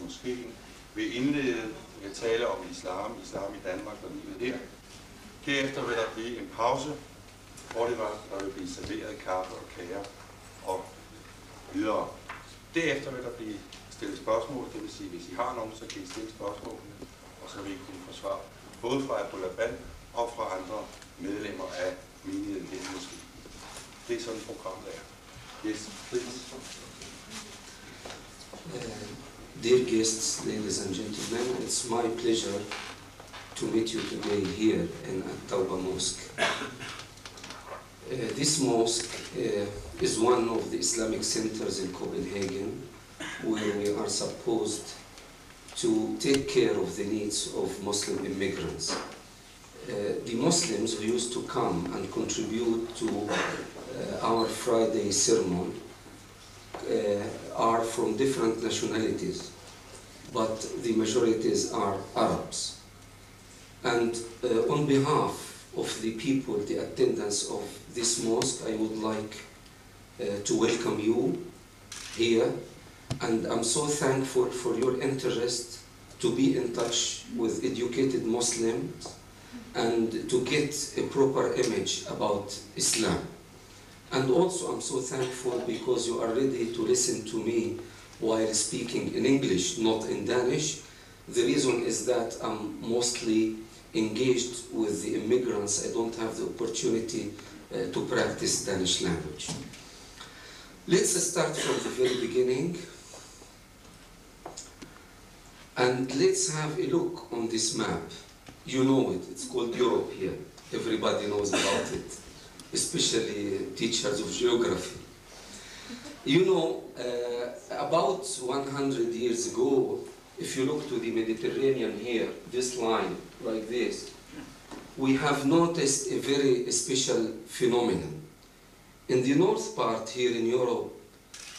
moskeen, vil indlede med tale om islam i Danmark og livet her. Derefter vil der blive en pause, hvor der vil blive serveret kaffe og kager og videre. Derefter vil der blive stillet spørgsmål, det vil sige, hvis I har nogen, så kan I stille spørgsmålene, og så vil I kunne få svar, både fra Abu Laban og fra andre medlemmer af menigheden her måske. Det er sådan et program, der er. Yes, please. Dear guests, ladies and gentlemen, it's my pleasure to meet you today here in At-Tawbah Mosque. This mosque is one of the Islamic centers in Copenhagen where we are supposed to take care of the needs of Muslim immigrants. The Muslims who used to come and contribute to our Friday sermon are from different nationalities, but the majorities are Arabs. And on behalf of the people, the attendants of this mosque, I would like to welcome you here, and I'm so thankful for your interest to be in touch with educated Muslims and to get a proper image about Islam. And also I'm so thankful because you are ready to listen to me while speaking in English, not in Danish. The reason is that I'm mostly engaged with the immigrants. I don't have the opportunity to practice Danish language. Let's start from the very beginning. And let's have a look on this map. You know it, it's called Europe here. Everybody knows about it, especially teachers of geography. You know, about 100 years ago, if you look to the Mediterranean here, this line, like this, we have noticed a very special phenomenon. In the north part here in Europe,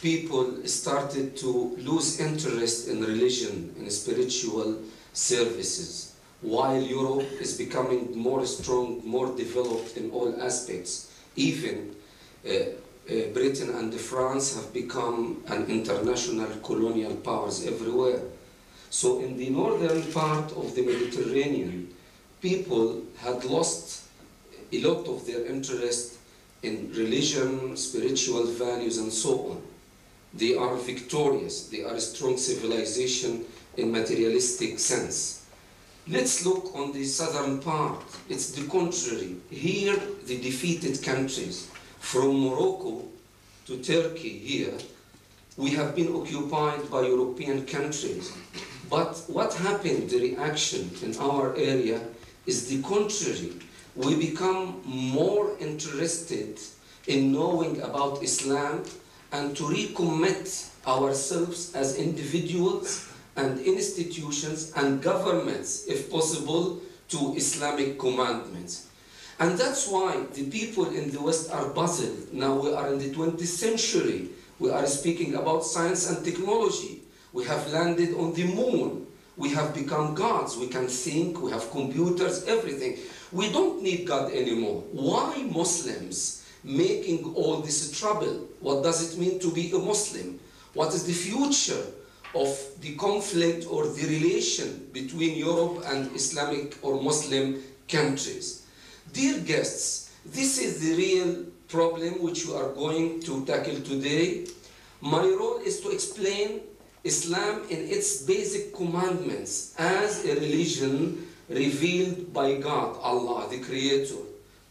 people started to lose interest in religion and spiritual services, while Europe is becoming more strong, more developed in all aspects. Even Britain and France have become an international colonial powers everywhere. So in the northern part of the Mediterranean, people had lost a lot of their interest in religion, spiritual values, and so on. They are victorious, they are a strong civilization in materialistic sense. Let's look on the southern part. It's the contrary. Here, the defeated countries, from Morocco to Turkey here, we have been occupied by European countries. But what happened, the reaction in our area, is the contrary. We become more interested in knowing about Islam and to recommit ourselves as individuals and institutions and governments, if possible, to Islamic commandments. And that's why the people in the West are puzzled. Now we are in the 20th century. We are speaking about science and technology. We have landed on the moon. We have become gods. We can think, we have computers, everything. We don't need God anymore. Why Muslims making all this trouble? What does it mean to be a Muslim? What is the future of the conflict or the relation between Europe and Islamic or Muslim countries? Dear guests, this is the real problem which we are going to tackle today. My role is to explain Islam in its basic commandments as a religion revealed by God, Allah, the Creator,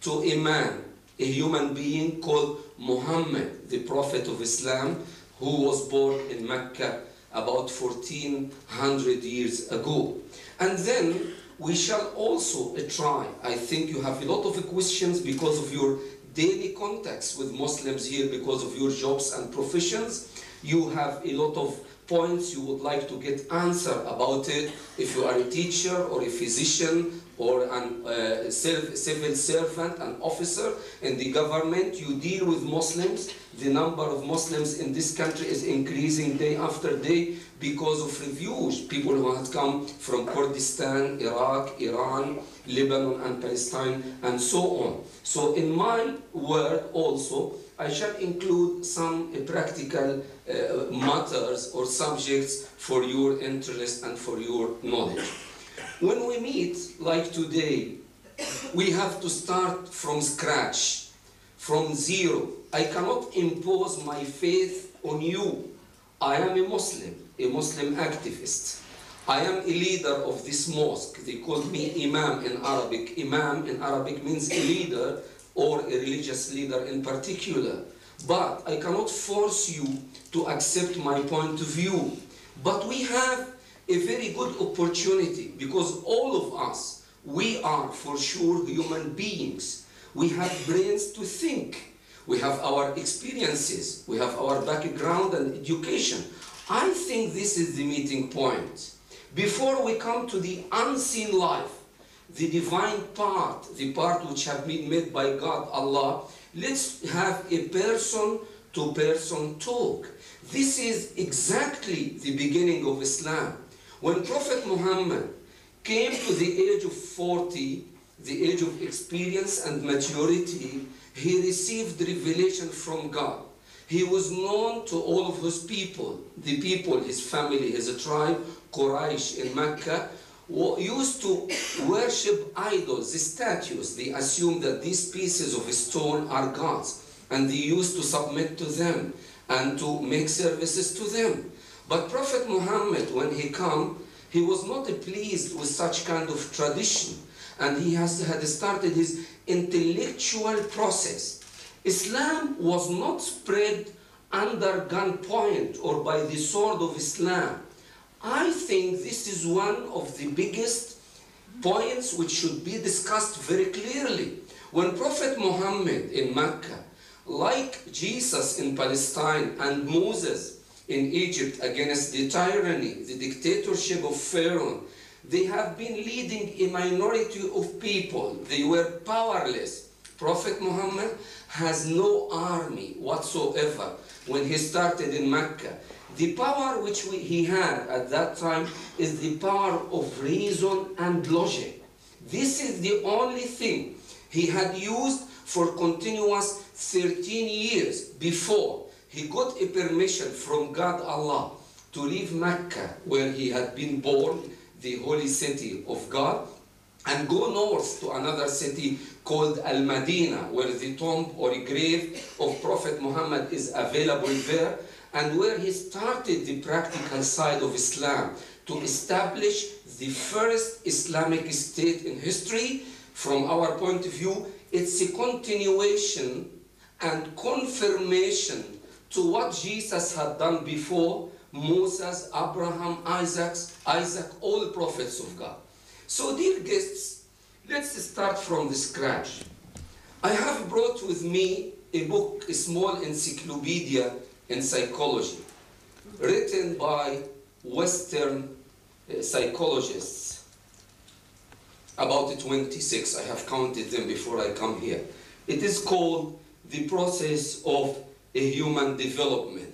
to a man, a human being called Muhammad, the Prophet of Islam, who was born in Mecca about 1400 years ago. And then we shall also try, I think you have a lot of questions because of your daily contacts with Muslims here, because of your jobs and professions. You have a lot of points you would like to get answer about it. If you are a teacher or a physician or a civil servant, an officer in the government, you deal with Muslims. The number of Muslims in this country is increasing day after day because of refugees, people who have come from Kurdistan, Iraq, Iran, Lebanon and Palestine and so on. So in my work also, I shall include some practical matters or subjects for your interest and for your knowledge. When we meet, like today, we have to start from scratch, from zero. I cannot impose my faith on you. I am a Muslim activist. I am a leader of this mosque. They call me Imam in Arabic. Imam in Arabic means a leader or a religious leader in particular. But I cannot force you to accept my point of view. But we have a very good opportunity because all of us, we are for sure human beings. We have brains to think. We have our experiences. We have our background and education. I think this is the meeting point. Before we come to the unseen life, the divine part, the part which have been made by God, Allah, let's have a person-to-person talk. This is exactly the beginning of Islam. When Prophet Muhammad came to the age of 40, the age of experience and maturity, he received revelation from God. He was known to all of his people, his family, his tribe, Quraysh in Mecca, used to worship idols, the statues. They assumed that these pieces of stone are gods, and they used to submit to them and to make services to them. But Prophet Muhammad, when he came, he was not pleased with such kind of tradition, and he had started his intellectual process. Islam was not spread under gunpoint or by the sword of Islam. I think this is one of the biggest points which should be discussed very clearly. When Prophet Muhammad in Mecca, like Jesus in Palestine and Moses in Egypt against the tyranny, the dictatorship of Pharaoh, they have been leading a minority of people. They were powerless. Prophet Muhammad has no army whatsoever when he started in Mecca. The power which he had at that time is the power of reason and logic. This is the only thing he had used for continuous 13 years before he got a permission from God Allah to leave Mecca, where he had been born, the holy city of God, and go north to another city called Al-Madinah, where the tomb or grave of Prophet Muhammad is available there, and where he started the practical side of Islam to establish the first Islamic state in history. From our point of view, it's a continuation and confirmation to what Jesus had done before, Moses, Abraham, Isaac, all prophets of God. So dear guests, let's start from the scratch. I have brought with me a book, a small encyclopedia in psychology, written by Western psychologists, about 26. I have counted them before I come here. It is called The Process of a Human Development.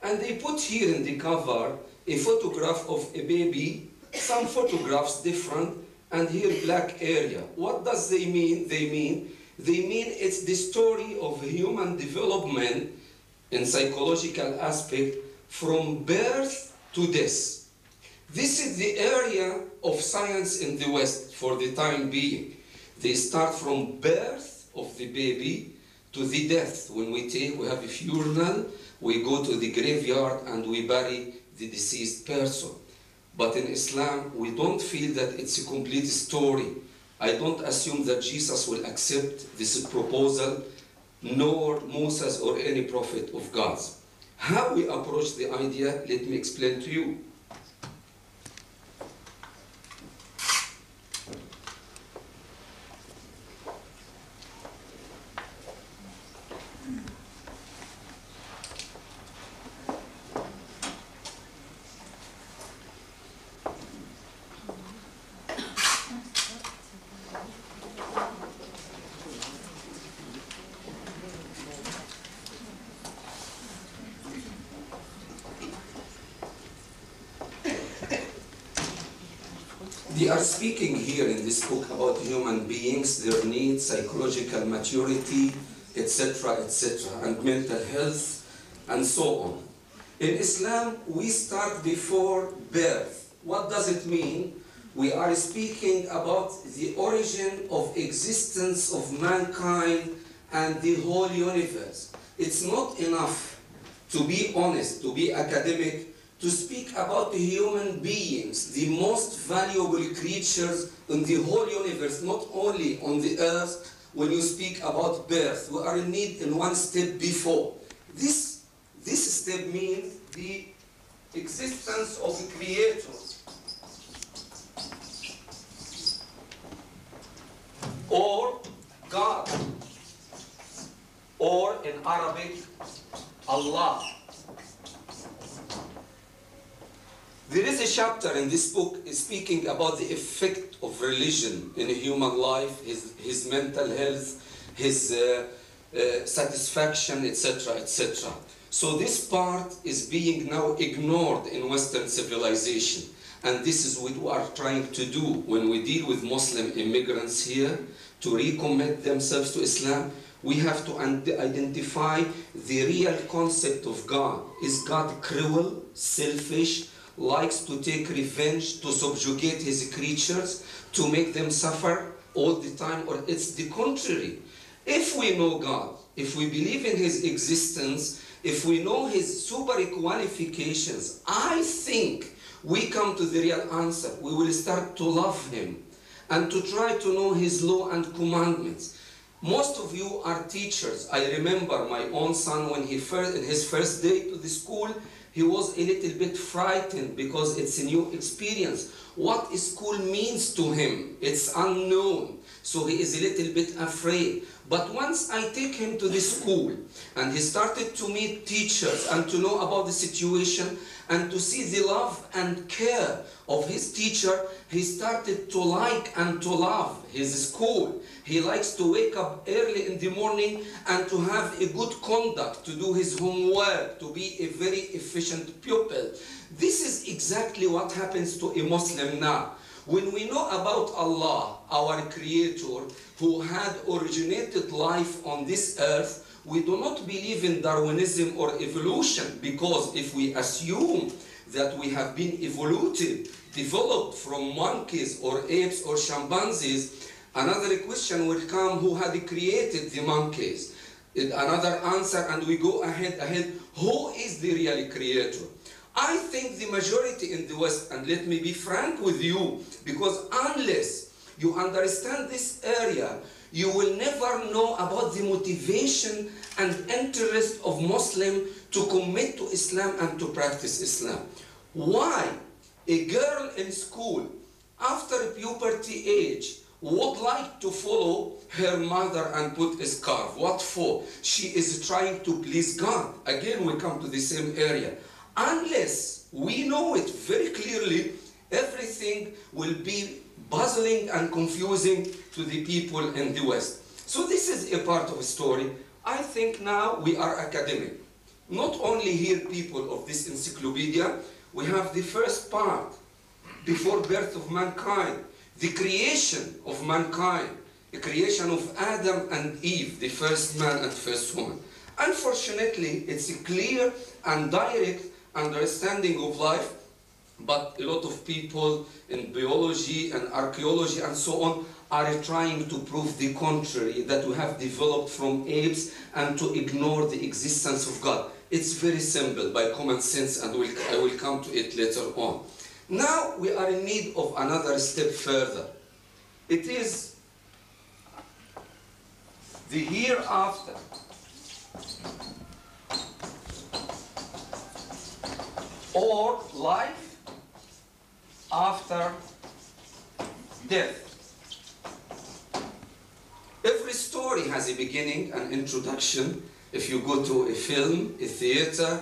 And they put here in the cover a photograph of a baby, some photographs different, and here black area. What does they mean? They mean it's the story of human development in psychological aspect from birth to death. This is the area of science in the West for the time being. They start from birth of the baby to the death. When we have a funeral, we go to the graveyard and we bury the deceased person. But in Islam, we don't feel that it's a complete story. I don't assume that Jesus will accept this proposal, nor Moses or any prophet of God. How we approach the idea, let me explain to you. They are speaking here in this book about human beings, their needs, psychological maturity, etc., etc., and mental health, and so on. In Islam, we start before birth. What does it mean? We are speaking about the origin of existence of mankind and the whole universe. It's not enough to be honest, to be academic, to speak about the human beings, the most valuable creatures in the whole universe, not only on the earth. When you speak about birth, we are in need in one step before. This step means the existence of a creator, or God, or in Arabic, Allah. There is a chapter in this book speaking about the effect of religion in a human life, his mental health, his satisfaction, etc., etc. So this part is being now ignored in Western civilization. And this is what we are trying to do when we deal with Muslim immigrants here to recommit themselves to Islam. We have to identify the real concept of God. Is God cruel, selfish, likes to take revenge, to subjugate his creatures, to make them suffer all the time, or it's the contrary? If we know God, if we believe in his existence, if we know his super qualifications, I think we come to the real answer. We will start to love him and to try to know his law and commandments. Most of you are teachers. I remember my own son when in his first day to the school, he was a little bit frightened because it's a new experience. What school means to him, it's unknown. So he is a little bit afraid. But once I take him to the school and he started to meet teachers and to know about the situation and to see the love and care of his teacher, he started to like and to love his school. He likes to wake up early in the morning and to have a good conduct, to do his homework, to be a very efficient pupil. This is exactly what happens to a Muslim now. When we know about Allah, our Creator, who had originated life on this earth, we do not believe in Darwinism or evolution, because if we assume that we have been developed from monkeys or apes or chimpanzees, another question will come: who had created the monkeys? Another answer, and we go ahead. Who is the real creator? I think the majority in the West, and let me be frank with you, because unless you understand this area, you will never know about the motivation and interest of Muslim to commit to Islam and to practice Islam. Why a girl in school after puberty age would like to follow her mother and put a scarf? What for? She is trying to please God. Again, we come to the same area. Unless we know it very clearly, everything will be puzzling and confusing to the people in the West. So this is a part of a story. I think now we are academic. Not only here people of this encyclopedia, we have the first part, before birth of mankind, the creation of mankind, the creation of Adam and Eve, the first man and first woman. Unfortunately, it's a clear and direct understanding of life, but a lot of people in biology and archaeology and so on are trying to prove the contrary, that we have developed from apes and to ignore the existence of God. It's very simple, by common sense, and I will come to it later on. Now we are in need of another step further. It is the hereafter. Or life after death. Every story has a beginning, an introduction. If you go to a film, a theater,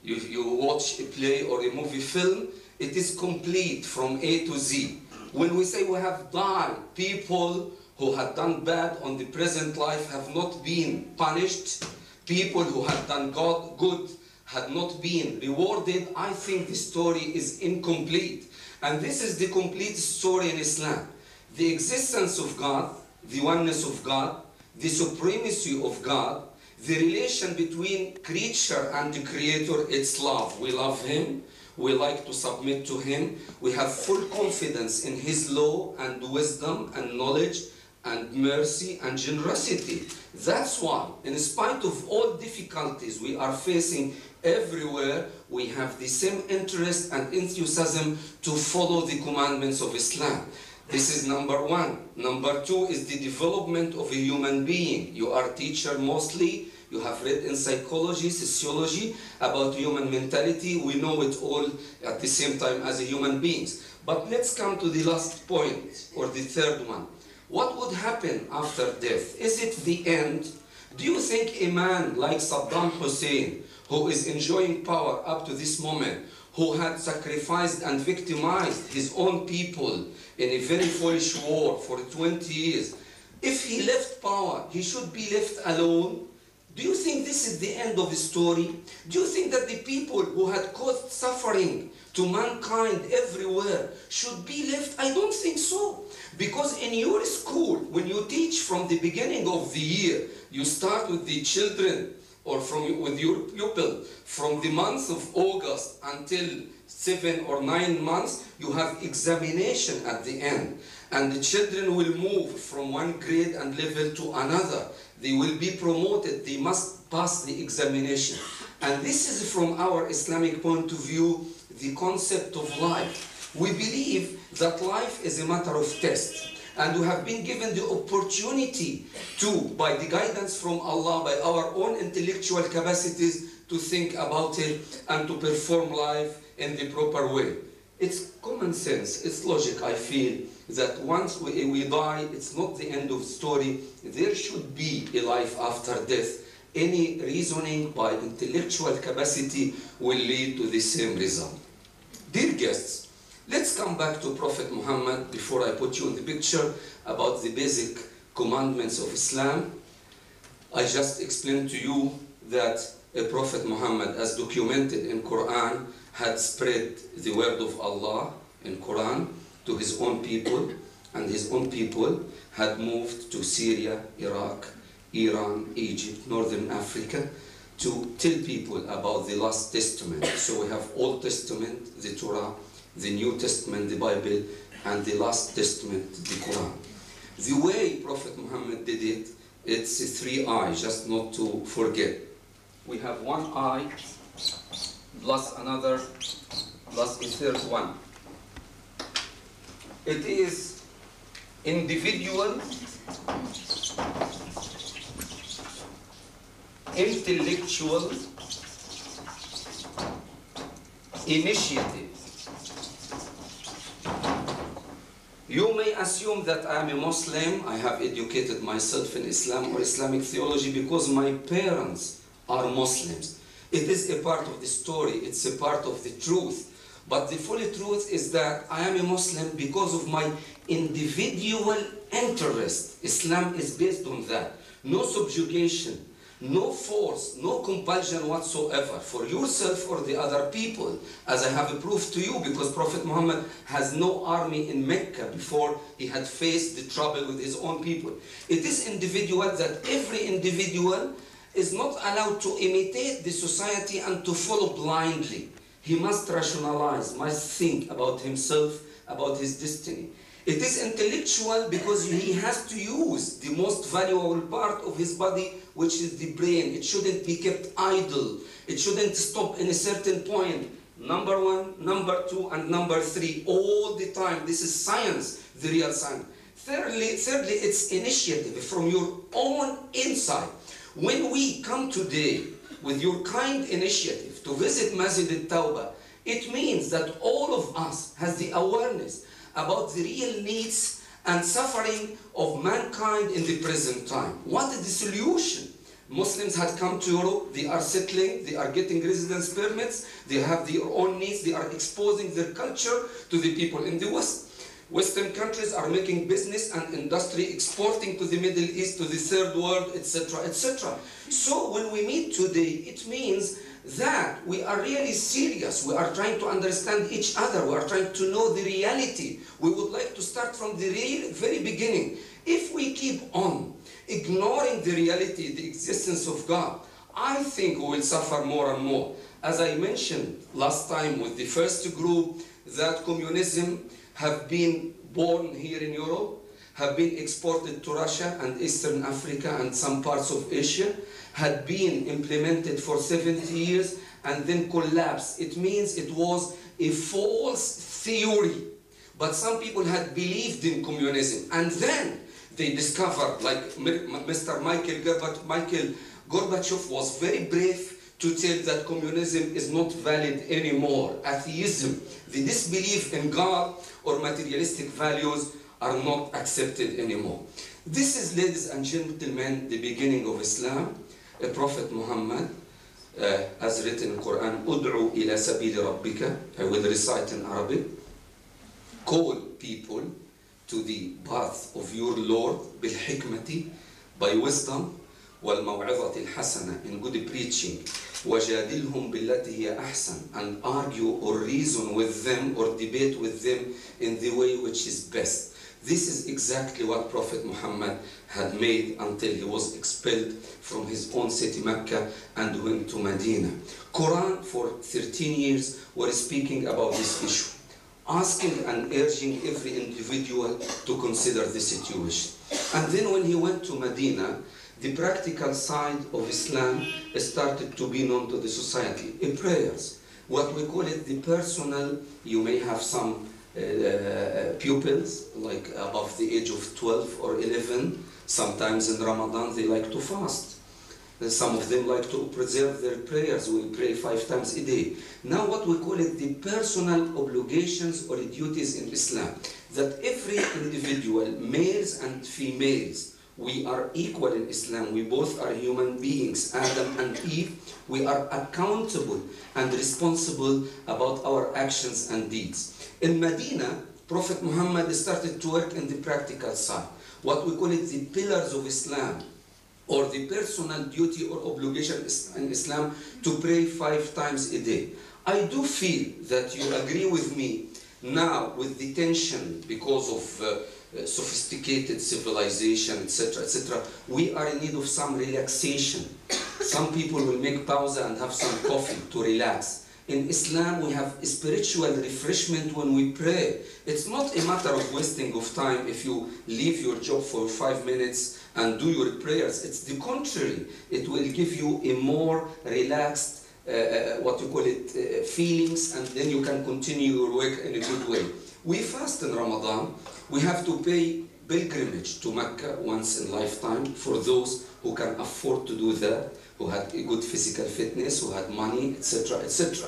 you watch a play or a movie film, it is complete from A to Z. When we say we have died, people who had done bad on the present life have not been punished. People who had done good had not been rewarded. I think the story is incomplete. And this is the complete story in Islam. The existence of God, the oneness of God, the supremacy of God, the relation between creature and the creator, it's love. We love him, we like to submit to him, we have full confidence in his law and wisdom and knowledge and mercy and generosity. That's why, in spite of all difficulties we are facing everywhere, we have the same interest and enthusiasm to follow the commandments of Islam. This is number one. Number two is the development of a human being. You are a teacher mostly. You have read in psychology, sociology about human mentality. We know it all at the same time as human beings. But let's come to the last point, or the third one. What would happen after death? Is it the end? Do you think a man like Saddam Hussein, who is enjoying power up to this moment, who had sacrificed and victimized his own people in a very foolish war for 20 years, if he left power, he should be left alone? Do you think this is the end of the story? Do you think that the people who had caused suffering to mankind everywhere should be left? I don't think so. Because in your school, when you teach from the beginning of the year, you start with the children or with your pupil from the month of August until 7 or 9 months, you have examination at the end. And the children will move from one grade and level to another. They will be promoted. They must pass the examination. And this is, from our Islamic point of view, the concept of life. We believe that life is a matter of test. And we have been given the opportunity to, by the guidance from Allah, by our own intellectual capacities, to think about it and to perform life in the proper way. It's common sense, it's logic, I feel, that once we die, it's not the end of the story. There should be a life after death. Any reasoning by intellectual capacity will lead to the same result. Dear guests, let's come back to Prophet Muhammad before I put you in the picture about the basic commandments of Islam. I just explained to you that Prophet Muhammad, as documented in Quran, had spread the word of Allah in Quran to his own people, and his own people had moved to Syria, Iraq, Iran, Egypt, Northern Africa, to tell people about the last testament. So we have Old Testament, the Torah, the New Testament, the Bible, and the last testament, the Quran. The way Prophet Muhammad did it, it's 3 eyes, just not to forget. We have 1 eye, plus another, plus a third one. It is individual, intellectual, initiative. You may assume that I am a Muslim. I have educated myself in Islam or Islamic theology because my parents are Muslims. It is a part of the story, it's a part of the truth. But the full truth is that I am a Muslim because of my individual interest. Islam is based on that. No subjugation, no force, no compulsion whatsoever for yourself or the other people, as I have proved to you, because Prophet Muhammad has no army in Mecca before he had faced the trouble with his own people. It is individual, that every individual is not allowed to imitate the society and to follow blindly. He must rationalize, must think about himself, about his destiny. It is intellectual because he has to use the most valuable part of his body, which is the brain. It shouldn't be kept idle. It shouldn't stop in a certain point. Number 1, number 2, and number 3, all the time. This is science, the real science. Thirdly, it's initiative from your own inside. When we come today with your kind initiative to visit Masjid al-Tawbah, it means that all of us has the awareness about the real needs and suffering of mankind in the present time. What is the solution? Muslims had come to Europe, they are settling, they are getting residence permits, they have their own needs, they are exposing their culture to the people in the West. Western countries are making business and industry, exporting to the Middle East, to the third world, etc., etc. So when we meet today, it means that we are really serious. We are trying to understand each other. We are trying to know the reality. We would like to start from the very beginning. If we keep on ignoring the reality, the existence of God, I think we will suffer more and more. As I mentioned last time with the first group, that communism have been born here in Europe, have been exported to Russia and Eastern Africa and some parts of Asia, had been implemented for 70 years and then collapsed. It means it was a false theory. But some people had believed in communism, and then they discovered, like Mr. Michael Gorbachev was very brave to tell that communism is not valid anymore. Atheism, the disbelief in God or materialistic values are not accepted anymore. This is, ladies and gentlemen, the beginning of Islam. Prophet Muhammad, as written in Quran, "Ud'u ila sabili rabbika," I will recite in Arabic, call people to the path of your Lord, bil-hikmati, by wisdom, wal-maw'izati al-hasana, in good preaching, wajadilhum billati hiya ahsan, and argue or reason with them or debate with them in the way which is best. This is exactly what Prophet Muhammad had made until he was expelled from his own city Mecca and went to Medina. Quran for 13 years were speaking about this issue, asking and urging every individual to consider the situation. And then when he went to Medina, the practical side of Islam started to be known to the society. In prayers, what we call it the personal, you may have some pupils, like above the age of 12 or 11, sometimes in Ramadan they like to fast. Some of them like to preserve their prayers. We pray 5 times a day. Now what we call it the personal obligations or duties in Islam, that every individual, males and females, we are equal in Islam. We both are human beings, Adam and Eve. We are accountable and responsible about our actions and deeds. In Medina, Prophet Muhammad started to work in the practical side, what we call it the pillars of Islam, or the personal duty or obligation in Islam to pray 5 times a day. I do feel that you agree with me now with the tension because of sophisticated civilization, etc., etc. We are in need of some relaxation. Some people will make pausa and have some coffee to relax. In Islam, we have spiritual refreshment when we pray. It's not a matter of wasting of time if you leave your job for 5 minutes and do your prayers. It's the contrary. It will give you a more relaxed, what you call it, feelings, and then you can continue your work in a good way. We fast in Ramadan. We have to pay pilgrimage to Mecca once in lifetime for those who can afford to do that, who had a good physical fitness, who had money, etc., etc.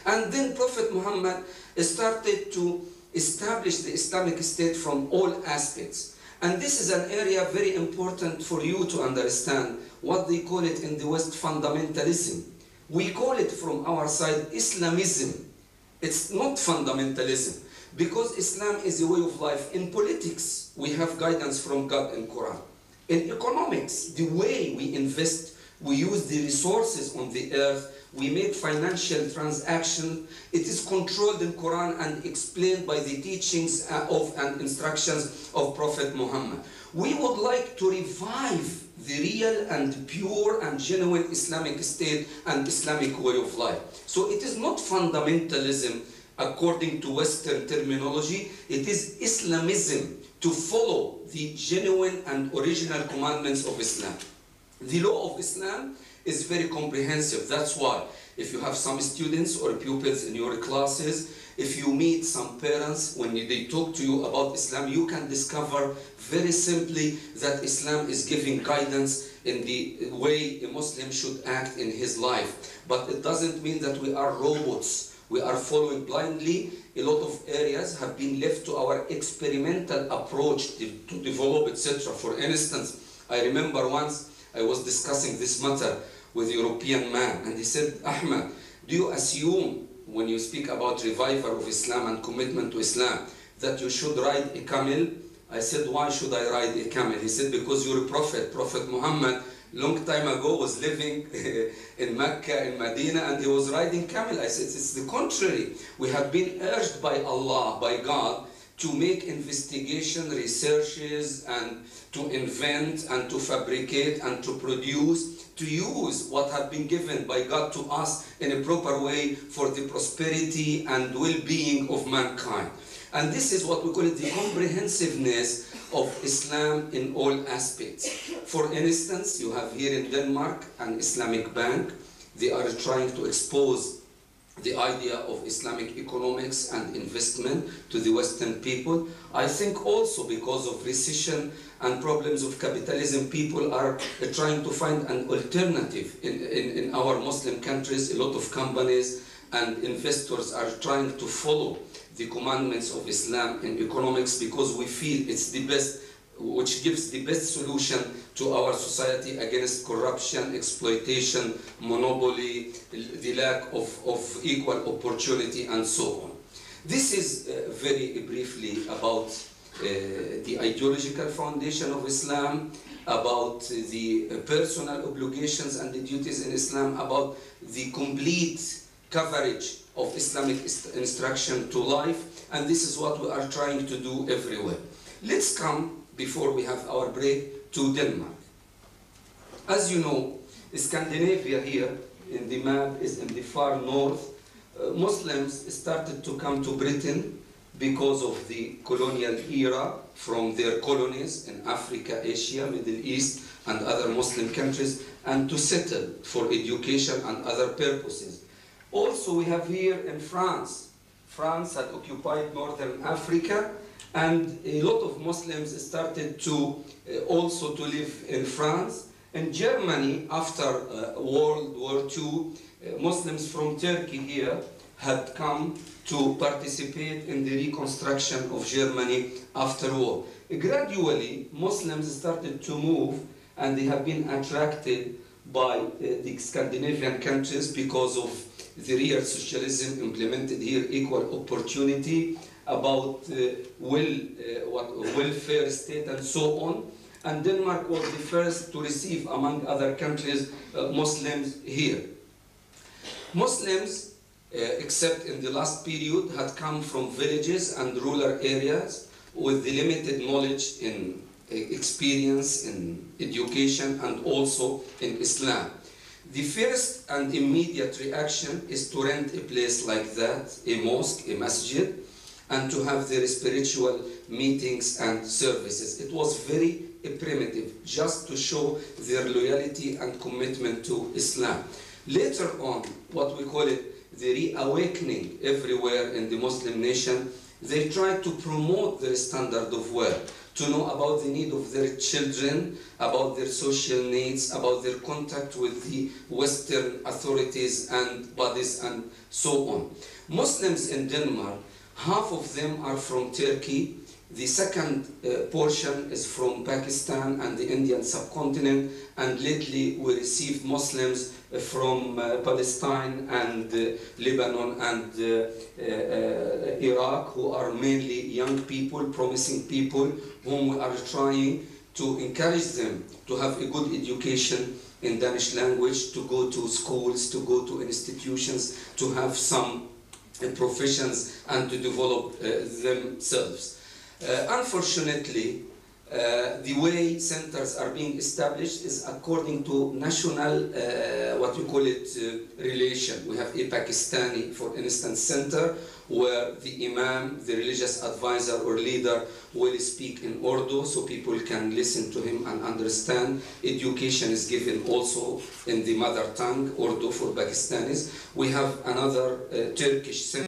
And then Prophet Muhammad started to establish the Islamic State from all aspects. And this is an area very important for you to understand, what they call it in the West fundamentalism. We call it from our side Islamism. It's not fundamentalism, because Islam is a way of life. In politics, we have guidance from God and Quran. In economics, the way we invest, we use the resources on the earth, we make financial transactions, it is controlled in Quran and explained by the teachings of and instructions of Prophet Muhammad. We would like to revive the real and pure and genuine Islamic state and Islamic way of life. So it is not fundamentalism according to Western terminology, it is Islamism, to follow the genuine and original commandments of Islam. The law of Islam is very comprehensive. That's why if you have some students or pupils in your classes, if you meet some parents, when they talk to you about Islam, you can discover very simply that Islam is giving guidance in the way a Muslim should act in his life. But it doesn't mean that we are robots. We are following blindly. A lot of areas have been left to our experimental approach to develop, etc. For instance, I remember once I was discussing this matter with a European man, and he said, "Ahmad, do you assume when you speak about revival of Islam and commitment to Islam that you should ride a camel?" I said, "Why should I ride a camel?" He said, "Because your prophet, Prophet Muhammad, long time ago was living in Mecca, in Medina, and he was riding camel. I said, it's the contrary. We have been urged by Allah, by God, to make investigation, researches, and to invent, and to fabricate, and to produce, to use what had been given by God to us in a proper way for the prosperity and well-being of mankind. And this is what we call it, the comprehensiveness of Islam in all aspects. For instance, you have here in Denmark an Islamic bank. They are trying to expose the idea of Islamic economics and investment to the Western people. I think also because of recession and problems of capitalism, people are trying to find an alternative. In our Muslim countries, a lot of companies and investors are trying to follow the commandments of Islam in economics because we feel it's the best, which gives the best solution to our society against corruption, exploitation, monopoly, the lack of equal opportunity, and so on. This is very briefly about the ideological foundation of Islam, about the personal obligations and the duties in Islam, about the complete coverage of Islamic instruction to life, and this is what we are trying to do everywhere. Let's come, before we have our break, to Denmark. As you know, Scandinavia here in the map is in the far north. Muslims started to come to Britain because of the colonial era from their colonies in Africa, Asia, Middle East, and other Muslim countries, and to settle for education and other purposes. Also, we have here in France. France had occupied northern Africa, and a lot of Muslims started to also to live in France. In Germany, after World War II, Muslims from Turkey here had come to participate in the reconstruction of Germany after war. Gradually, Muslims started to move, and they have been attracted by the Scandinavian countries because of the real socialism implemented here, equal opportunity, about welfare state, and so on. And Denmark was the first to receive, among other countries, Muslims here. Muslims, except in the last period, had come from villages and rural areas with the limited knowledge in experience in education and also in Islam. The first and immediate reaction is to rent a place like that, a mosque, a masjid, and to have their spiritual meetings and services. It was very primitive, just to show their loyalty and commitment to Islam. Later on, what we call it, the reawakening everywhere in the Muslim nation, they tried to promote their standard of work, to know about the need of their children, about their social needs, about their contact with the Western authorities and bodies, and so on. Muslims in Denmark, half of them are from Turkey. The second portion is from Pakistan and the Indian subcontinent, and lately we received Muslims from Palestine and Lebanon and Iraq, who are mainly young people, promising people, whom we are trying to encourage them to have a good education in Danish language, to go to schools, to go to institutions, to have some professions, and to develop themselves. Unfortunately, the way centers are being established is according to national, what you call it, relation. We have a Pakistani, for instance, center where the imam, the religious advisor or leader, will speak in Urdu so people can listen to him and understand. Education is given also in the mother tongue, Urdu, for Pakistanis. We have another Turkish center